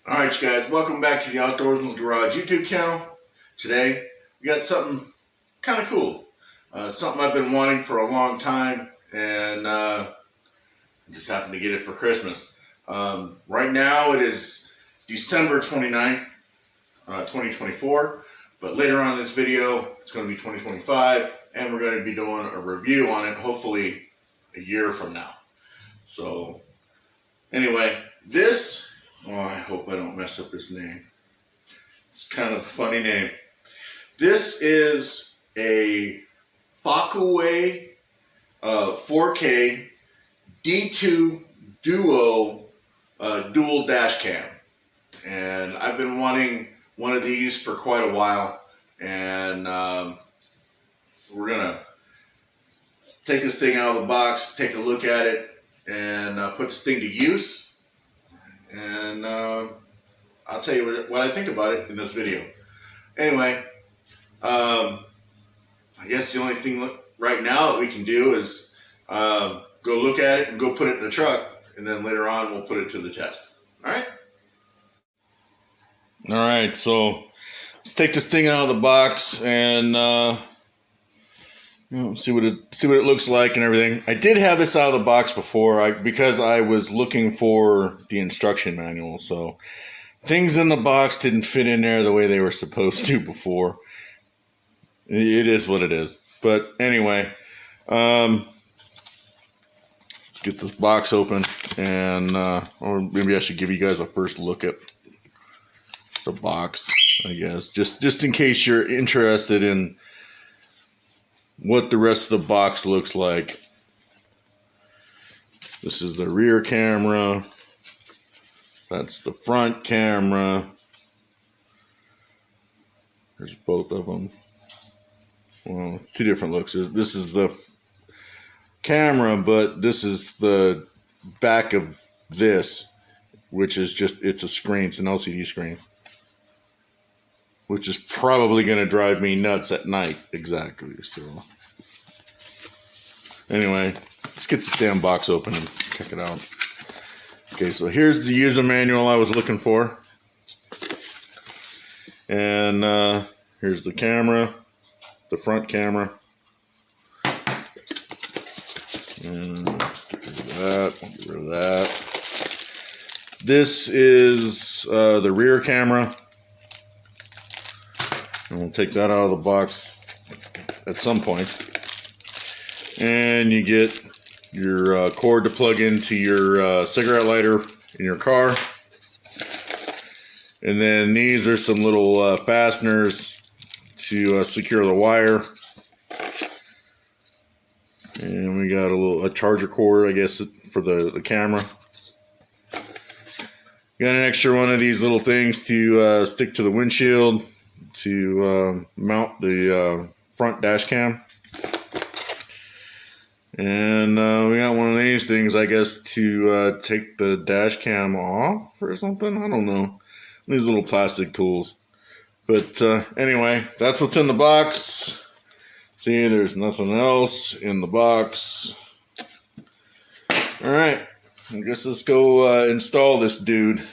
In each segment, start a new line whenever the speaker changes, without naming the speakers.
Alright, you guys, welcome back to the Outdoorsman Garage YouTube channel. Today, we got something kind of cool. Something I've been wanting for a long time, and I just happened to get it for Christmas. Right now, it is December 29th, 2024, but later on in this video, it's going to be 2025, and we're going to be doing a review on it, hopefully a year from now. So, anyway, this... oh, I hope I don't mess up this name. It's kind of a funny name. This is a Focuway 4K D2-Duo dual dash cam. And I've been wanting one of these for quite a while. And we're going to take this thing out of the box, take a look at it, and put this thing to use. And I'll tell you what I think about it in this video. Anyway, I guess the only thing right now that we can do is go look at it and go put it in the truck, and then later on we'll put it to the test. All right? All right, so let's take this thing out of the box and see what it looks like and everything. I did have this out of the box before because I was looking for the instruction manual. So things in the box didn't fit in there the way they were supposed to before. It is what it is. But anyway, let's get this box open, and or maybe I should give you guys a first look at the box, I guess, just in case you're interested in what the rest of the box looks like. This is the rear camera. That's the front camera. There's both of them. Well, two different looks. This is the camera, but this is the back of this, which is just, it's a screen. It's an LCD screen, which is probably going to drive me nuts at night. Exactly. So anyway, let's get this damn box open and check it out. Okay, so here's the user manual I was looking for. And here's the camera, the front camera. And get rid of that. This is the rear camera. And we'll take that out of the box at some point. And you get your cord to plug into your cigarette lighter in your car. And then these are some little fasteners to secure the wire. And we got a charger cord, I guess, for the camera. Got an extra one of these little things to stick to the windshield to mount the front dash cam. And we got one of these things, I guess, to take the dash cam off or something. I don't know. These little plastic tools. But anyway, that's what's in the box. See, there's nothing else in the box. All right, I guess let's go install this dude.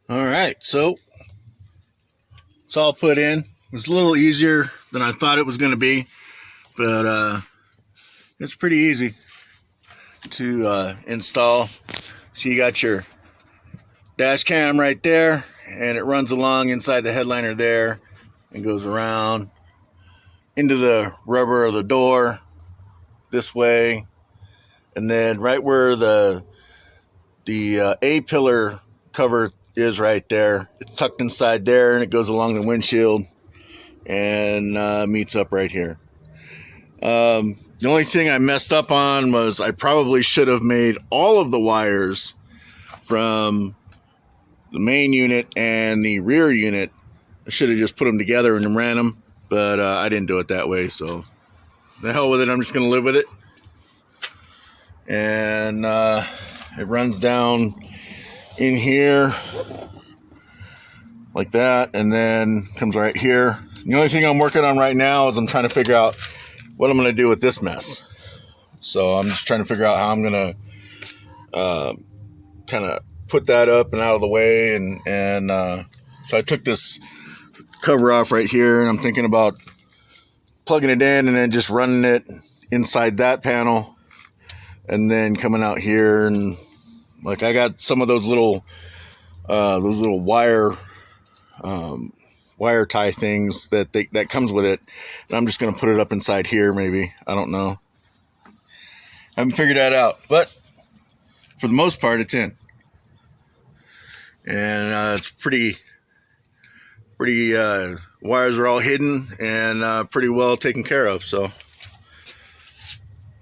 All right, so it's all put in. It was a little easier than I thought it was going to be, but it's pretty easy to install. So you got your dash cam right there, and it runs along inside the headliner there and goes around into the rubber of the door this way, and then right where the A-pillar cover is right there, it's tucked inside there, and it goes along the windshield and meets up right here. The only thing I messed up on was I probably should have made all of the wires from the main unit and the rear unit. I should have just put them together and ran them, but I didn't do it that way, so the hell with it. I'm just going to live with it. And it runs down in here like that, and then comes right here. The only thing I'm working on right now is I'm trying to figure out what I'm going to do with this mess. So I'm just trying to figure out how I'm going to kind of put that up and out of the way. And so I took this cover off right here, and I'm thinking about plugging it in and then just running it inside that panel, and then coming out here. And like, I got some of those little wire tie things that comes with it, and I'm just going to put it up inside here, maybe. I don't know. I haven't figured that out, but for the most part, it's in. And it's pretty wires are all hidden and pretty well taken care of, so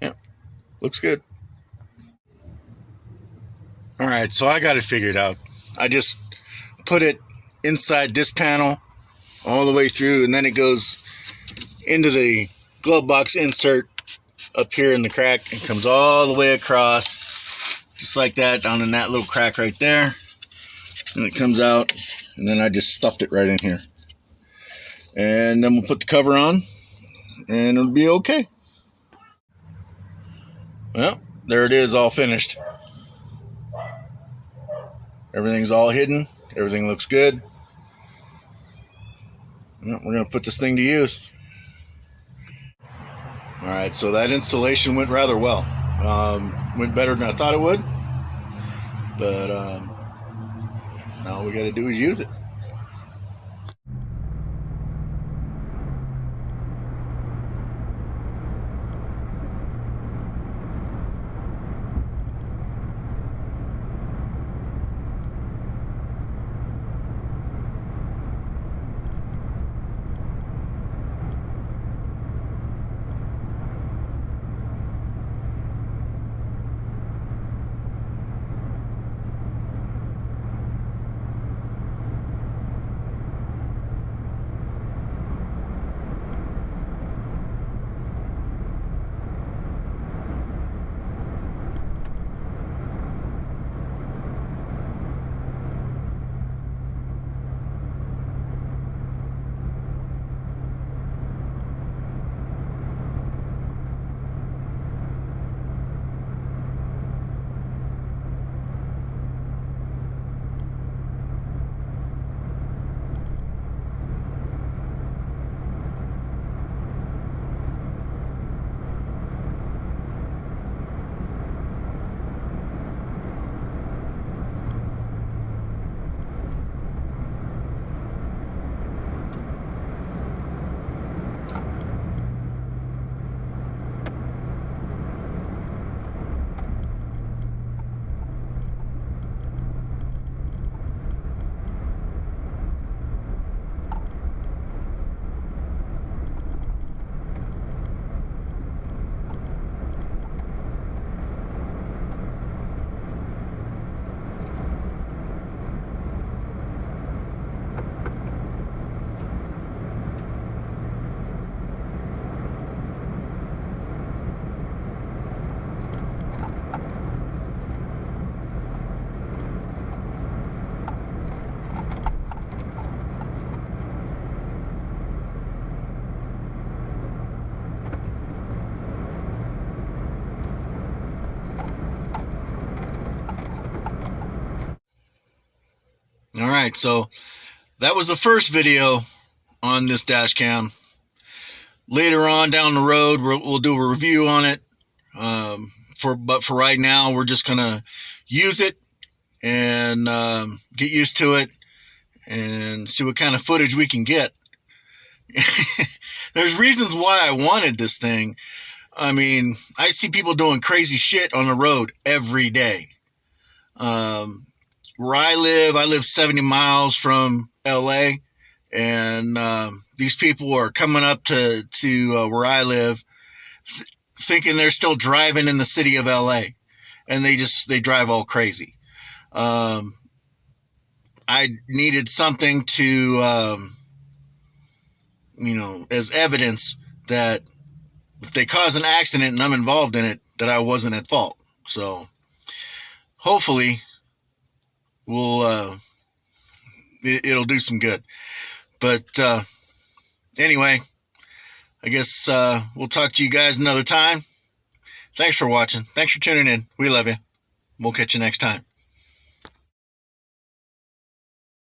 yeah, looks good. All right, so I got it figured out. I just put it inside this panel all the way through, and then it goes into the glove box insert up here in the crack and comes all the way across, just like that, down in that little crack right there, and it comes out, and then I just stuffed it right in here. And then we'll put the cover on, and it'll be okay. Well, there it is, all finished. Everything's all hidden. Everything looks good. Well, we're going to put this thing to use. All right, so that installation went rather well. Went better than I thought it would. But now all we got to do is use it. right, so that was the first video on this dash cam. Later on down the road, we'll do a review on it. But for right now, we're just gonna use it and get used to it and see what kind of footage we can get. There's reasons why I wanted this thing. I mean, I see people doing crazy shit on the road every day. Where I live 70 miles from LA, and these people are coming up to where I live thinking they're still driving in the city of LA, and they drive all crazy. I needed something to, as evidence that if they cause an accident and I'm involved in it, that I wasn't at fault. So hopefully it'll do some good. But anyway, I guess we'll talk to you guys another time. Thanks for watching. Thanks for tuning in. We love you. We'll catch you next time.